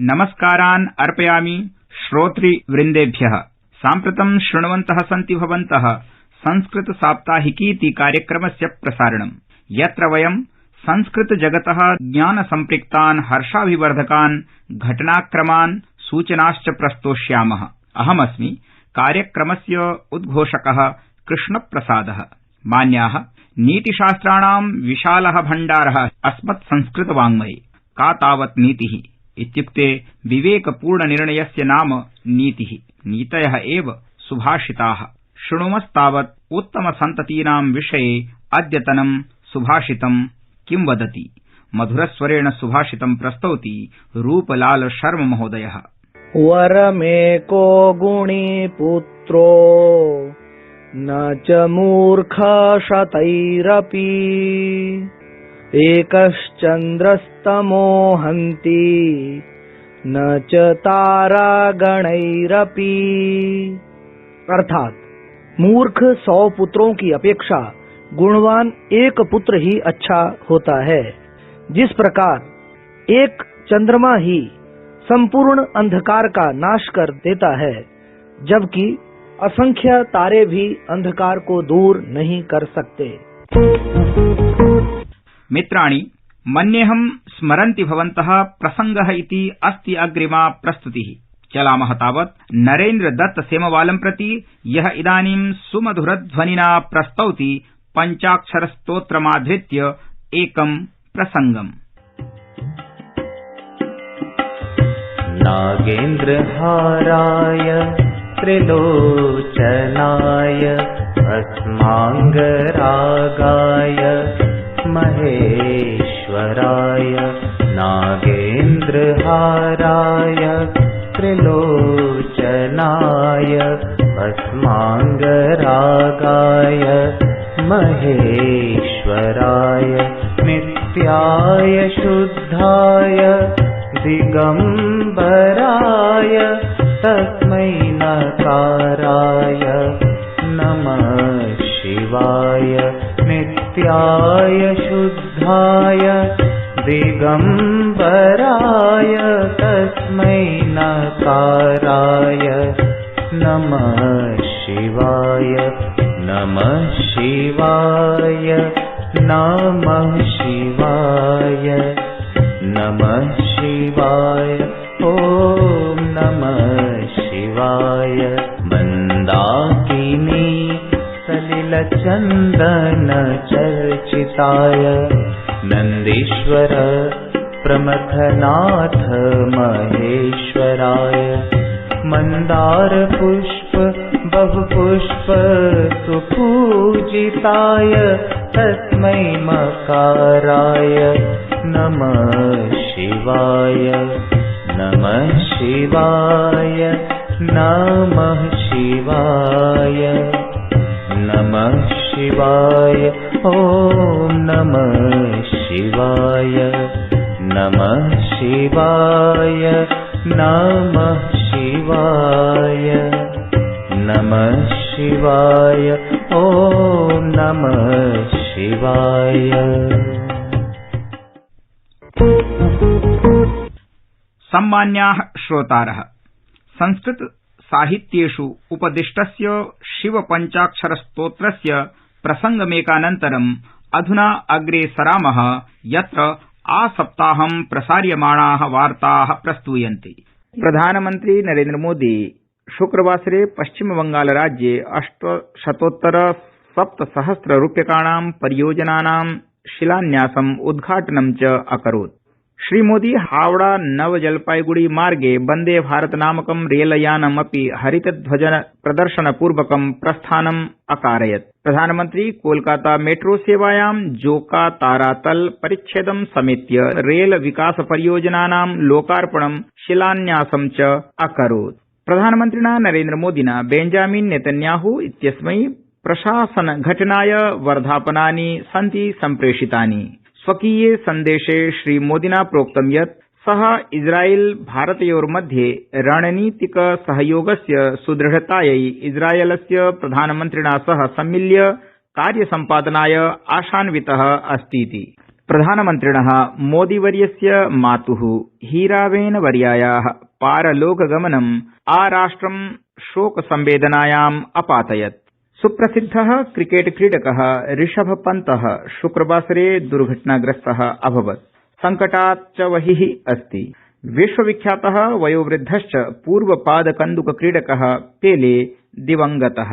नमस्कारान् अर्पयामि श्रोतृवृन्देभ्यः। साम्प्रतं शृण्वन्तः सन्ति भवन्तः संस्कृत साप्ताहिकीति कार्यक्रमस्य प्रसारणम्, यत्र वयं संस्कृत जगतः ज्ञान सम्पृक्तान् हर्षाभिवर्धकान् घटनाक्रमान् सूचनाश्च प्रस्तोष्यामः। अहमस्मि कार्यक्रमस्य उद्घोषकः कृष्णप्रसादः। मान्याः, नीतिशास्त्राणां विशालः भण्डारः अस्मत् संस्कृतवाङ्मये। का तावत् नीतिः इत्युक्ते विवेकपूर्णनिर्णयस्य नाम नीतिः। नीतयः एव सुभाषिताः। शृणुमस्तावत् उत्तमसन्ततीनां विषये अद्यतनं सुभाषितं किं वदति। मधुरस्वरेण सुभाषितं प्रस्तौति रूपलाल शर्मा महोदयः। वरमेको गुणी पुत्रो न च मूर्ख शतैरपि एकश्चन्द्रस्तमो हन्ति न च तारागणैरपि। अर्थात मूर्ख 100 पुत्रों की अपेक्षा गुणवान एक पुत्र ही अच्छा होता है। जिस प्रकार एक चंद्रमा ही संपूर्ण अंधकार का नाश कर देता है, जबकि असंख्य तारे भी अंधकार को दूर नहीं कर सकते। मित्राणि, मन्येऽहं स्मरन्ति भवन्तः प्रसंगः इति अस्ति अग्रिमा प्रस्तुतिः। चलामः तावत् नरेन्द्र दत्त सेमवालं प्रति, यः इदानीं सुमधुरध्वनिना प्रस्तौति पञ्चाक्षरस्तोत्रमाधृत्य एकं प्रसंगम्। नागेन्द्रहाराय त्रिलोचनाय भस्माङ्गरागाय महेश्वराय नागेन्द्रहाराय त्रिलोचनाय भस्माङ्गरागाय महेश्वराय नित्याय शुद्धाय दिगम्बराय तस्मै नकाराय नमः शिवाय। नित्याय शुद्धाय दिगम्बराय तस्मै नकाराय नमः शिवाय। नमः शिवाय, नमः शिवाय, नमः शिवाय, ॐ नमः शिवाय। मन्दाकिनी सलिलचन्दन चर्चिताय नन्दीश्वर प्रमथनाथ महेश्वराय। मन्दार पुष्प बहुपुष्प सुपूजिताय तस्मै मकाराय नमः शिवाय। नमः शिवाय, नमः शिवाय, नमः शिवाय, ॐ नमः शिवाय। नमः शिवाय, नमः शिवाय, नमः शिवाय, ॐ नमः शिवाय। सम्मान्याः श्रोतारः, संस्कृत साहित्येषु उपदिष्टस्य शिवपञ्चाक्षरस्तोत्रस्य प्रसंगमेकानन्तरम् अधुना अग्रे सरामः, यत्र आसप्ताहं प्रसार्यमाणाः वार्ताः प्रस्तूयन्ते। प्रधानमन्त्री नरेन्द्र मोदी शुक्रवासरे पश्चिमबंगालराज्ये 800 रूप्यकाणां परियोजनानां शिलान्यासम् उद्घाटनं च अकरोत्। श्रीमोदी हावड़ा नवजलपाईगुड़ी मार्गे वन्दे भारत नामकं रेलयानम् अपि हरितध्वज प्रदर्शनपूर्वकं प्रस्थानम् अकारयत्। प्रधानमन्त्री कोलकाता मेट्रो सेवायां जोका तारातल परिच्छेदं समेत्य रेल विकास परियोजनानां लोकार्पणं शिलान्यासं च अकरोत्। प्रधानमन्त्रिणा नरेन्द्र मोदिना बेंजामिन नेतन्याहू इत्यस्मै प्रशासन घटनाय वर्धापनानि सन्ति सम्प्रेषितानि। स्वकीये सन्देशे श्रीमोदिना प्रोक्तं यत् सः इस्राइल भारतयोर्मध्ये रणनीतिक सहयोगस्य सुदृढतायै इस्रायलस्य प्रधानमन्त्रिणा सह सम्मिल्य कार्यसम्पादनाय आशान्वितः अस्तीति। प्रधानमन्त्रिणः मोदीवर्यस्य मातुः हीराबेनवर्यायाः पारलोकगमनम् आराष्ट्रं शोकसंवेदनायाम् अपातयत्। सुप्रसिद्धः क्रिकेट क्रीडकः ऋषभ पन्तः शुक्रवासरे दुर्घटनाग्रस्तः अभवत्। संकटात् च बहिः अस्ति। विश्वविख्यातः वयोवृद्धश्च पूर्वपादकन्दुक क्रीडकः पेले दिवंगतः।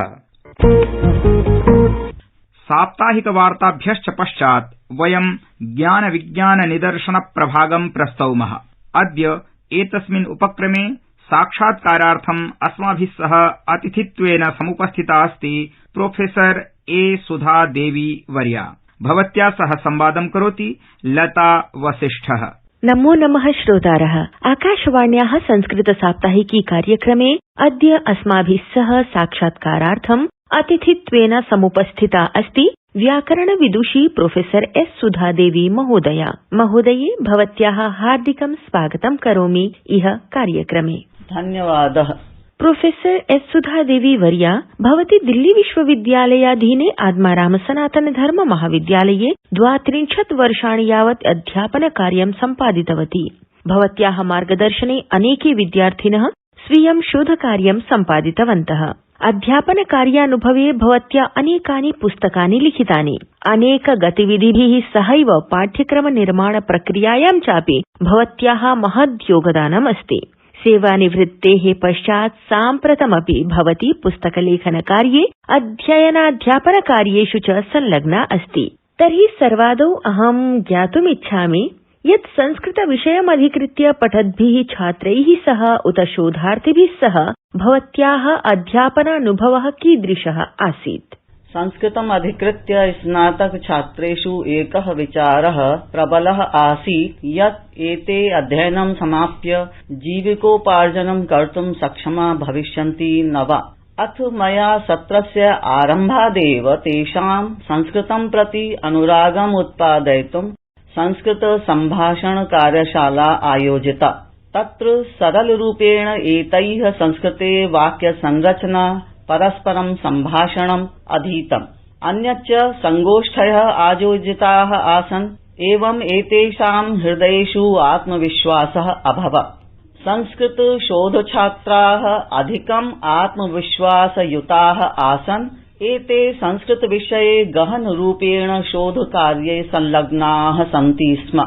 साप्ताहिकवार्ताभ्यश्च पश्चात् वयं ज्ञानविज्ञाननिदर्शनप्रभागं प्रस्तौमः। अद्य एतस्मिन् उपक्रमे साक्षात्कारार्थम् अस्माभिः सह अतिथित्वेन समुपस्थिता अस्ति प्रोफेसर ए सुधा देवी वर्या। भवत्या सह संवादं करोति लता वसिष्ठः। नमो नमः श्रोतारः। आकाशवाण्याः संस्कृत साप्ताहिकी कार्यक्रमे अद्य अस्माभिः सह साक्षात्कारार्थम् अतिथित्वेन समुपस्थिता अस्ति व्याकरणविदुषी प्रोफेसर एस सुधा देवी महोदया। महोदये भवत्याः हार्दिकं स्वागतं करोमि इह कार्यक्रमे। धन्यवादः। प्रोफेसर एस सुधा देवी वर्या, भवती दिल्ली विश्वविद्यालयाधीने आत्माराम सनातन धर्म महाविद्यालये 32 वर्षाणि यावत् अध्यापन कार्यं सम्पादितवती। भवत्याः मार्गदर्शने अनेके विद्यार्थिनः स्वीयं शोधकार्यं सम्पादितवन्तः। अध्यापन कार्यानुभवे भवत्या अनेकानि पुस्तकानि लिखितानि। अनेक गतिविधिभिः सहैव पाठ्यक्रम निर्माण प्रक्रियायां चापि भवत्याः महद्योगदानमस्ति। सेवानिवृत्तेः पश्चात् साम्प्रतमपि भवती पुस्तकलेखनकार्ये अध्ययनाध्यापनकार्येषु च संलग्ना अस्ति। तर्हि सर्वादौ अहं ज्ञातुमिच्छामि यत् संस्कृतविषयमधिकृत्य पठद्भिः छात्रैः सह उत शोधार्थिभिः सह भवत्याः अध्यापनानुभवः कीदृशः आसीत्? संस्कृतम् अधिकृत्य स्नातक छात्रेषु एकः विचारः प्रबलः आसीत् यत् एते अध्ययनं समाप्य जीविकोपार्जनं कर्तुं सक्षमा भविष्यन्ति न वा। अथ मया सत्रस्य आरम्भादेव तेषां संस्कृतं प्रति अनुरागम् उत्पादयितुं संस्कृत सम्भाषण कार्यशाला आयोजिता। तत्र सरलरूपेण एतैः संस्कृते वाक्यसंरचना परस्परं सम्भाषणम् अधीतम्। अन्यच्च संगोष्ठयः आयोजिताः आसन्। एवम् एतेषां हृदयेषु आत्मविश्वासः अभवत्। संस्कृत शोधछात्राः अधिकम् आत्मविश्वासयुताः आसन्। एते संस्कृतविषये गहनरूपेण शोधकार्ये संलग्नाः सन्ति स्म।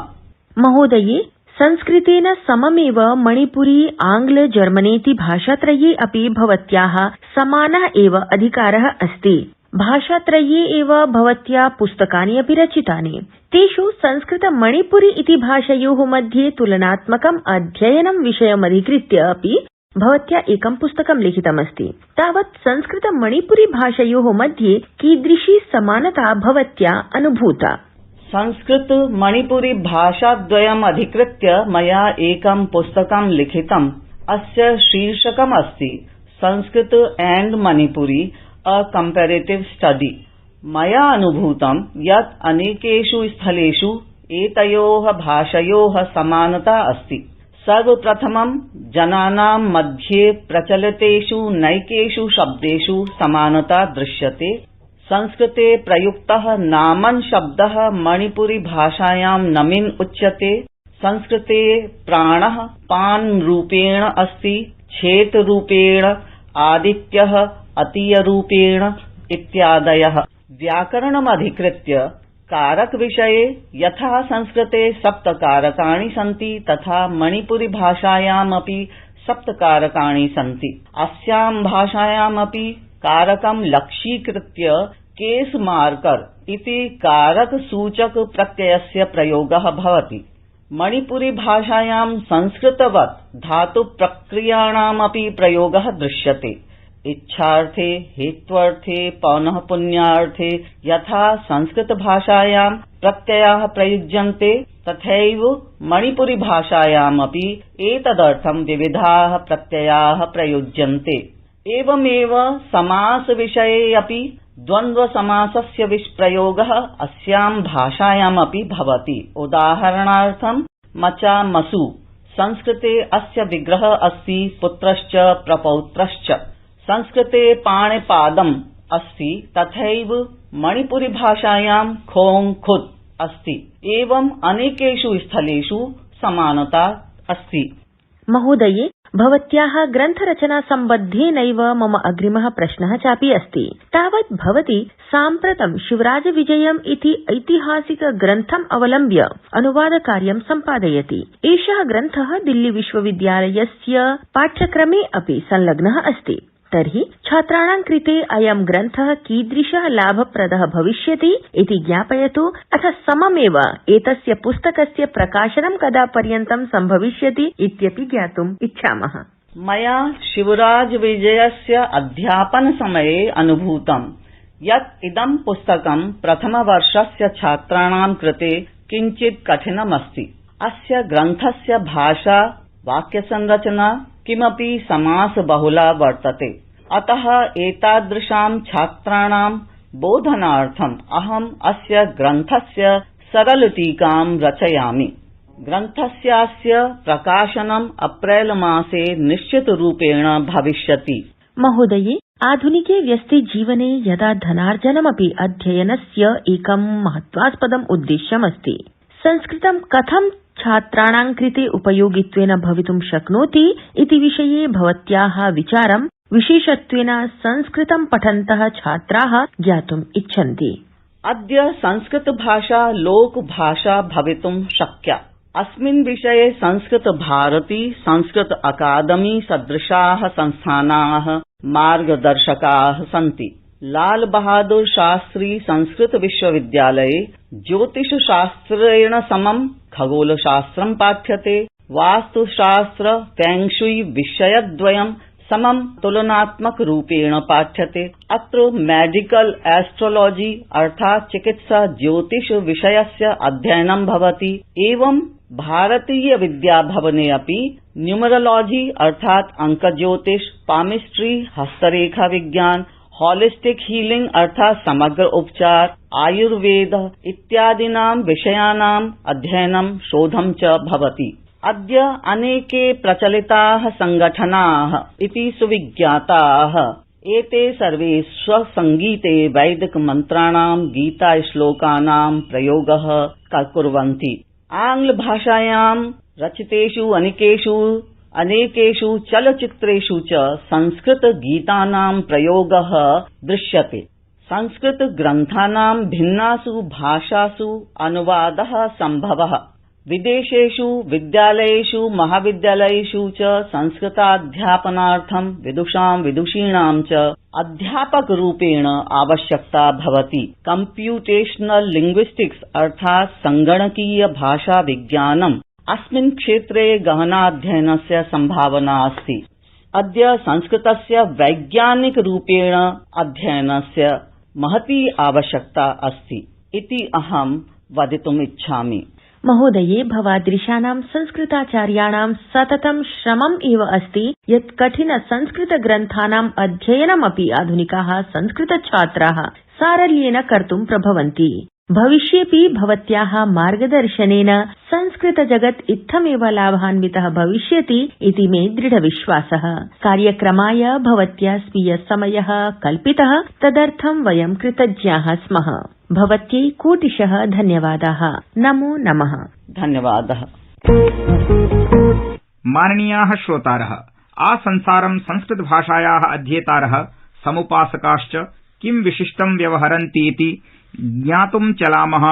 महोदये, संस्कृतेन सममेव मणिपुरी आंग्ल जर्मनेति भाषात्रये अपि भवत्याः समानः एव अधिकारः अस्ति। भाषात्रये एव भवत्या पुस्तकानि अपि रचितानि। तेषु संस्कृत मणिपुरी इति भाषयोः मध्ये तुलनात्मकम् अध्ययनं विषयमधिकृत्य अपि भवत्या एकं पुस्तकं लिखितमस्ति। तावत् संस्कृत मणिपुरी भाषयोः मध्ये कीदृशी समानता भवत्या अनुभूता? संस्कृत मणिपुरी भाषाद्वयम् अधिकृत्य मया एकं पुस्तकं लिखितम्। अस्य शीर्षकम् अस्ति Sanskrit and Manipuri a comparative study. मया अनुभूतं यत् अनेकेषु स्थलेषु एतयोः भाषयोः समानता अस्ति। सर्वप्रथमं जनानां मध्ये प्रचलितेषु नैकेषु शब्देषु समानता दृश्यते। संस्कृते प्रयुक्तः नामन् शब्दः मणिपुरी भाषायां नमिन् उच्यते। संस्कृते प्राणः पान् रूपेण अस्ति, छेत रूपेण, आदित्यः अतीयरूपेण इत्यादयः। व्याकरणमधिकृत्य कारकविषये यथा संस्कृते 7 कारकाणि सन्ति तथा मणिपुरी भाषायामपि 7 कारकाणि सन्ति। अस्यां भाषायामपि कारकं लक्ष्यीकृत्य केस मार्कर इति कारकसूचक प्रत्ययस्य प्रयोगः भवति। मणिपुरी भाषायां संस्कृतवत् धातुप्रक्रियाणामपि प्रयोगः दृश्यते। इच्छार्थे, हेत्वर्थे, पौनःपुन्यार्थे यथा संस्कृत भाषायां प्रत्ययाः प्रयुज्यन्ते तथैव मणिपुरी भाषायामपि एतदर्थं विविधाः प्रत्ययाः प्रयुज्यन्ते। एवमेव समास विषये अपि द्वन्द्वसमासस्य प्रयोगः अस्यां भाषायामपि भवति। उदाहरणार्थं मचा मसु। संस्कृते अस्य विग्रहः अस्ति पुत्रश्च प्रपौत्रश्च। संस्कृते पाणिपादम् अस्ति तथैव मणिपुरी भाषायां खोङ् खुत् अस्ति एवं अनेकेषु स्थलेषु समानता अस्ति। महोदये, भवत्याः ग्रन्थरचना सम्बद्धेनैव मम अग्रिमः प्रश्नः चापि अस्ति। तावत् भवती साम्प्रतं शिवराजविजयम् इति ऐतिहासिक ग्रन्थम् अवलम्ब्य अनुवादकार्यं सम्पादयति। एषः ग्रन्थः दिल्ली विश्वविद्यालयस्य पाठ्यक्रमे अपि संलग्नः अस्ति। तर्हि छात्राणां कृते अयं ग्रन्थः कीदृशः लाभप्रदः भविष्यति इति ज्ञापयतु, अथ सममेव एतस्य पुस्तकस्य प्रकाशनं कदा पर्यन्तं सम्भविष्यति इत्यपि ज्ञातुम् इच्छामः। मया शिवराजविजयस्य अध्यापनसमये अनुभूतं यत् इदं पुस्तकं प्रथमवर्षस्य छात्राणां कृते किञ्चित् कठिनमस्ति। अस्य ग्रन्थस्य भाषा, वाक्यसंरचना किमपि समासबहुला वर्तते। अतः एतादृशां छात्राणां बोधनार्थम् अहम् अस्य ग्रन्थस्य सरलटीकां रचयामि। ग्रन्थस्यास्य प्रकाशनम् अप्रैल मासे निश्चितरूपेण भविष्यति। महोदये, आधुनिके व्यस्ते जीवने यदा धनार्जनमपि अध्ययनस्य एकं महत्वास्पदम् उद्देश्यमस्ति, संस्कृतं कथं छात्राणां कृते उपयोगित्वेन भवितुं शक्नोति इति विषये भवत्याः विचारं विशेषत्वेन संस्कृतं पठन्तः छात्राः ज्ञातुम् इच्छन्ति। अद्य संस्कृतभाषा लोकभाषा भवितुं शक्या। अस्मिन् विषये संस्कृतभारती, संस्कृत अकादमी सदृशाः संस्थानाः मार्गदर्शकाः सन्ति। लाल बहादुर शास्त्री संस्कृत विश्वविद्यालये ज्योतिषशास्त्रेण समं खगोलशास्त्रं पाठ्यते। वास्तुशास्त्र फेंगशुई विषयद्वयं समं तुलनात्मक रूपेण पाठ्यते। अत्र मेडिकल एस्ट्रोलॉजी अर्थात् चिकित्सा ज्योतिष विषयस्य अध्ययनं भवति। एवं भारतीय विद्याभवने अपि न्यूमरोलॉजी अर्थात् अंकज्योतिष, पामिस्ट्री, हस्तरेखा विज्ञान, होलिस्टिक हीलिंग अर्थात् समग्र उपचार, आयुर्वेद इत्यादीनां विषयाणाम् अध्ययनं शोधं च भवति। अद्य अनेके प्रचलिताः संगठनाः इति सुविज्ञाताः एते सर्वे स्वसङ्गीते वैदिकमन्त्राणां गीताश्लोकानां प्रयोगः कुर्वन्ति। आङ्ग्लभाषायां रचितेषु अनेकेषु चलच्चित्रेषु च संस्कृतगीतानां प्रयोगः दृश्यते। संस्कृतग्रन्थानां भिन्नासु भाषासु अनुवादः सम्भवः। विदेशेषु विद्यालयेषु महाविद्यालयेषु च संस्कृताध्यापनार्थं विदुषीणां च अध्यापकरूपेण आवश्यकता भवति। कम्प्यूटेशनल लिंग्विस्टिक्स अर्थात् संगणकीय भाषा विज्ञानम् अस्मिन् क्षेत्रे गहनाध्ययनस्य सम्भावना अस्ति। अद्य संस्कृतस्य वैज्ञानिकरूपेण अध्ययनस्य महती आवश्यकता अस्ति इति अहं वदितुम् इच्छामि। महोदये, भवादृशानां संस्कृताचार्याणां सततं श्रमम् एव अस्ति यत् कठिन संस्कृतग्रन्थानाम् अध्ययनमपि आधुनिकाः संस्कृतछात्राः सारल्येन कर्तुं प्रभवन्ति। भविष्येऽपि भवत्याः मार्गदर्शनेन संस्कृतजगत् इत्थमेव लाभान्वितः भविष्यति इति मे दृढविश्वासः। कार्यक्रमाय भवत्या स्वीय समयः कल्पितः, तदर्थं वयं कृतज्ञाः स्मः। भवत्यै कोटिशः धन्यवादाः। नमो नमः। धन्यवादः। माननीयाः श्रोतारः, आसंसारं संस्कृतभाषायाः अध्येतारः समुपासकाश्च किं विशिष्टं व्यवहरन्ति इति ज्ञातुं चलामः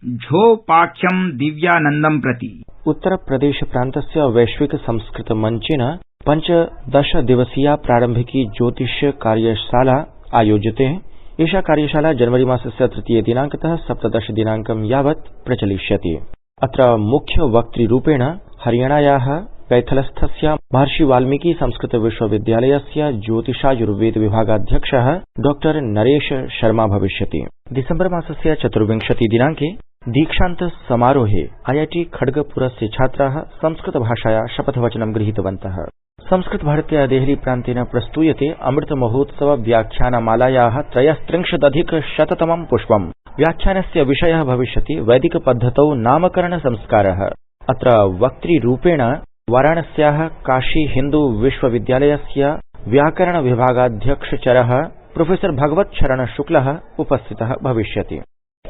झोपाख्यं दिव्यानन्दं प्रति। उत्तर प्रदेश प्रान्तस्य वैश्विक संस्कृत मंचेन 15 दिवसीया प्रारंभिकी ज्योतिष कार्यशाला आयोज्यते। एषा कार्यशाला जनवरी मासस्य 3 दिनांकतः 17 दिनांकं यावत् प्रचलिष्यति। अत्र मुख्य वक्तृरूपेण हरियाणायाः कैथलस्थस्य महर्षि वाल्मीकि संस्कृत विश्वविद्यालयस्य ज्योतिषायुर्वेद विभागाध्यक्षः डॉक्टर नरेश शर्मा भविष्यति। दिसम्बर मासस्य 24 दिनांके दीक्षांत समारोहे IIT खड़गपुरस्य छात्राः संस्कृतभाषाया शपथवचनं गृहीतवन्तः। संस्कृत भारत्या देहली प्रान्तेन प्रस्तूयते अमृत महोत्सव व्याख्यानमालायाः 33,100तमं पुष्पम्। व्याख्यानस्य विषयः भविष्यति वैदिक पद्धतौ नामकरण संस्कारः। अत्र वक्तृरूपेण वाराणस्याः काशी हिन्दू विश्वविद्यालयस्य व्याकरण विभागाध्यक्षचरः प्रोफेसर भगवत शरण शुक्लः उपस्थितः भविष्यति।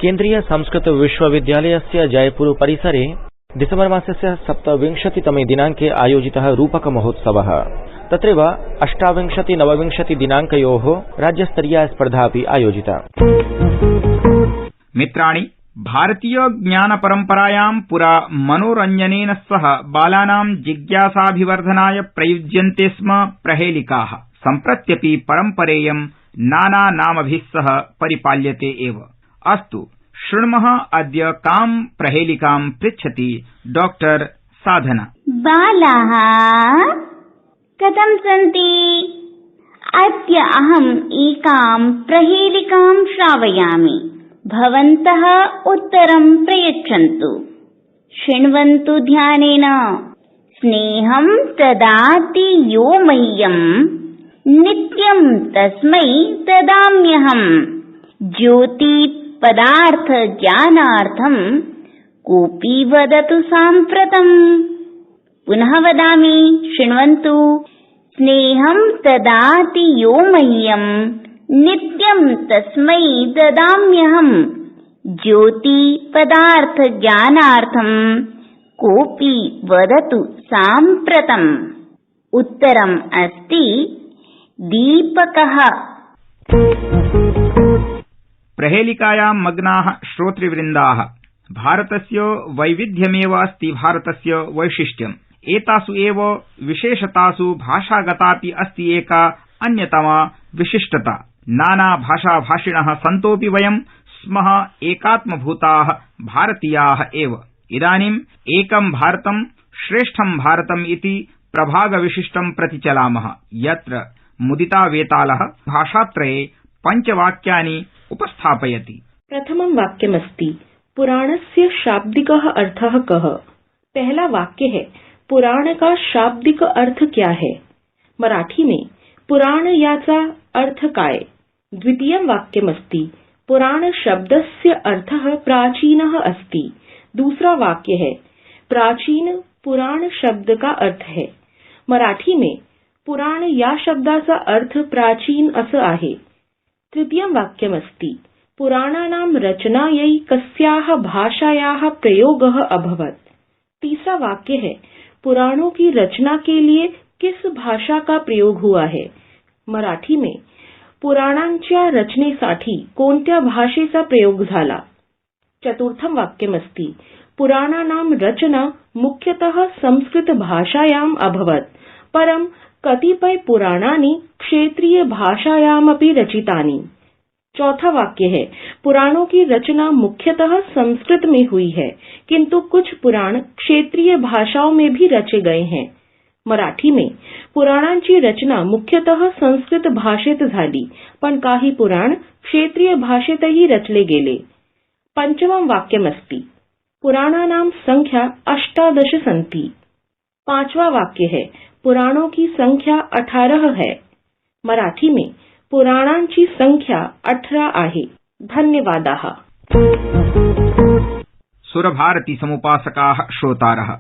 केन्द्रीय संस्कृत विश्वविद्यालयस्य जयपुर परिसरे डिसेम्बर मासस्य 27तमे दिनाङ्के आयोजितः रूपक महोत्सवः। तत्रैव 28-29 दिनाङ्कयोः राज्यस्तरीया स्पर्धा अपि आयोजिता। मित्राणि, भारतीय ज्ञान परम्परायां पुरा मनोरञ्जनेन सह बालानां जिज्ञासाभिवर्धनाय प्रयुज्यन्ते स्म प्रहेलिकाः। सम्प्रत्यपि परम्परेयं नानानामभिः सह परिपाल्यते एव। अस्तु, शृण्मः अद्य कां प्रहेलिकां पृच्छति डॉक्टर साधना। बालाः कथं सन्ति? अद्य अहम् एकां प्रहेलिकां श्रावयामि। भवन्तः उत्तरं प्रयच्छन्तु। शृण्वन्तु ध्यानेन। स्नेहं ददाति यो मह्यं नित्यं तस्मै ददाम्यहम्। ज्योति पदार्थ ज्ञानार्थं कोऽपि वदतु साम्प्रतम्। पुनः वदामि, शृण्वन्तु। स्नेहं ददाति यो मह्यं नित्यं तस्मै ददाम्यहम्। ज्योति पदार्थ ज्ञानार्थं कोऽपि वदतु साम्प्रतम्। उत्तरम् अस्ति दीपकः। प्रहेलिकायां मग्नाः श्रोतृवृन्दाः। भारतस्य वैविध्यमेव अस्ति भारतस्य वैशिष्ट्यम्। एतासु एव विशेषतासु भाषागतापि अस्ति एका अन्यतमा विशिष्टता। नानाभाषाभाषिणः सन्तोऽपि वयं स्मः एकात्मभूताः भारतीयाः एव। इदानीम् एकं भारतं श्रेष्ठं भारतम् इति प्रभागविशिष्टं प्रति चलामः, यत्र मुदितावेतालः भाषात्रये पञ्चवाक्यानि उपस्थापयति। प्रथमं वाक्यमस्ति पुराणस्य शाब्दिकः अर्थः कः। पहला वाक्य है पुराण का शाब्दिक अर्थ क्या है। मराठी में पुराण याचा अर्थ काय। द्वितीयं वाक्यमस्ति पुराण शब्दस्य अर्थः प्राचीनः अस्ति। दूसरा वाक्य है प्राचीन पुराण शब्द का अर्थ है। मराठी में पुराण या शब्दाचा अर्थ प्राचीन असं आहे। तृतीयं वाक्यमस्ति पुराणानां रचनायै कस्याः भाषायाः प्रयोगः अभवत्। तीसरा वाक्य है पुराणों की रचना के लिए किस भाषा का प्रयोग हुआ है। मराठी में पुराणांच्या रचनेसाठी कोणत्या भाषेचा प्रयोग झाला। चतुर्थं वाक्यमस्ति पुराणानां रचना मुख्यतः संस्कृत भाषायाम् अभवत्, परं कतिपय पुराणानि क्षेत्रीय भाषायामपि रचितानि। चौथा वाक्य है पुराणों की रचना मुख्यतः संस्कृत में हुई है, किंतु कुछ पुराण क्षेत्रीय भाषाओं में भी रचे गए हैं। मराठी में पुराणांची रचना मुख्यतः संस्कृत भाषेत झाली, पण काही पुराण क्षेत्रीय भाषेतही रचले गेले। पंचमं वाक्यमस्ति पुराणानां संख्या 18 सन्ति। पांचवा वाक्य है पुराणों की संख्या 18 है। मराठी में पुराणांची संख्या 18 आहे। धन्यवादाः। सुरभारती समुपासकाः श्रोतारः,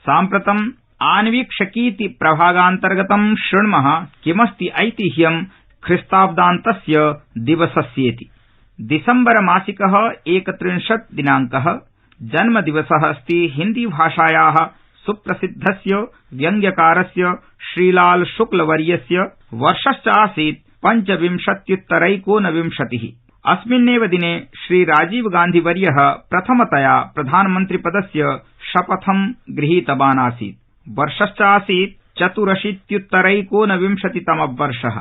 साम्प्रतम् आन्वीक्षकीति प्रभागान्तर्गतं शृण्मः किमस्ति ऐतिह्यं ख्रिस्ताब्दान्तस्य दिवसस्येति। दिसम्बर मासिकः 31 दिनाङ्कः जन्मदिवसः अस्ति हिन्दीभाषायाः सुप्रसिद्धस्य व्यङ्ग्यकारस्य श्रीलाल शुक्लवर्यस्य। वर्षश्च आसीत् 25-उत्तरैकोनविंशतिः। अस्मिन्नेव दिने श्रीराजीवगान्धिवर्यः प्रथमतया प्रधानमन्त्रिपदस्य शपथं गृहीतवान् आसीत्। वर्षश्च आसीत् 84-उत्तरैकोनविंशतितमः वर्षः।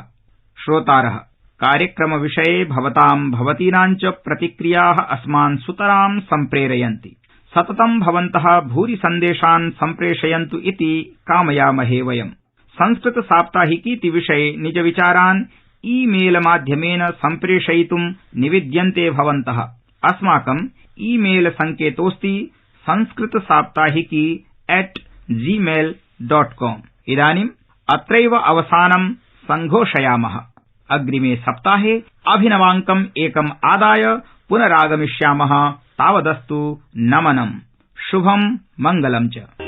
श्रोतारः, कार्यक्रमविषये भवतीनां च प्रतिक्रियाः अस्मान् सुतरां सम्प्रेरयन्ति। सततं भवन्तः भूरि सन्देशान् सम्प्रेषयन्तु इति कामयामहे वयम्। संस्कृत साप्ताहिकीति विषये निजविचारान् ईमेल माध्यमेन सम्प्रेषयितुं निवेद्यन्ते भवन्तः। अस्माकं ईमेल सङ्केतोऽस्ति sanskritasaptahiki@gmail.com। इदानीम् अत्रैव अवसानं सङ्घोषयामः। अग्रिमे सप्ताहे अभिनवाङ्कम् एकम् आदाय पुनरागमिष्यामः। तावदस्तु नमनम्, शुभं मङ्गलम् च।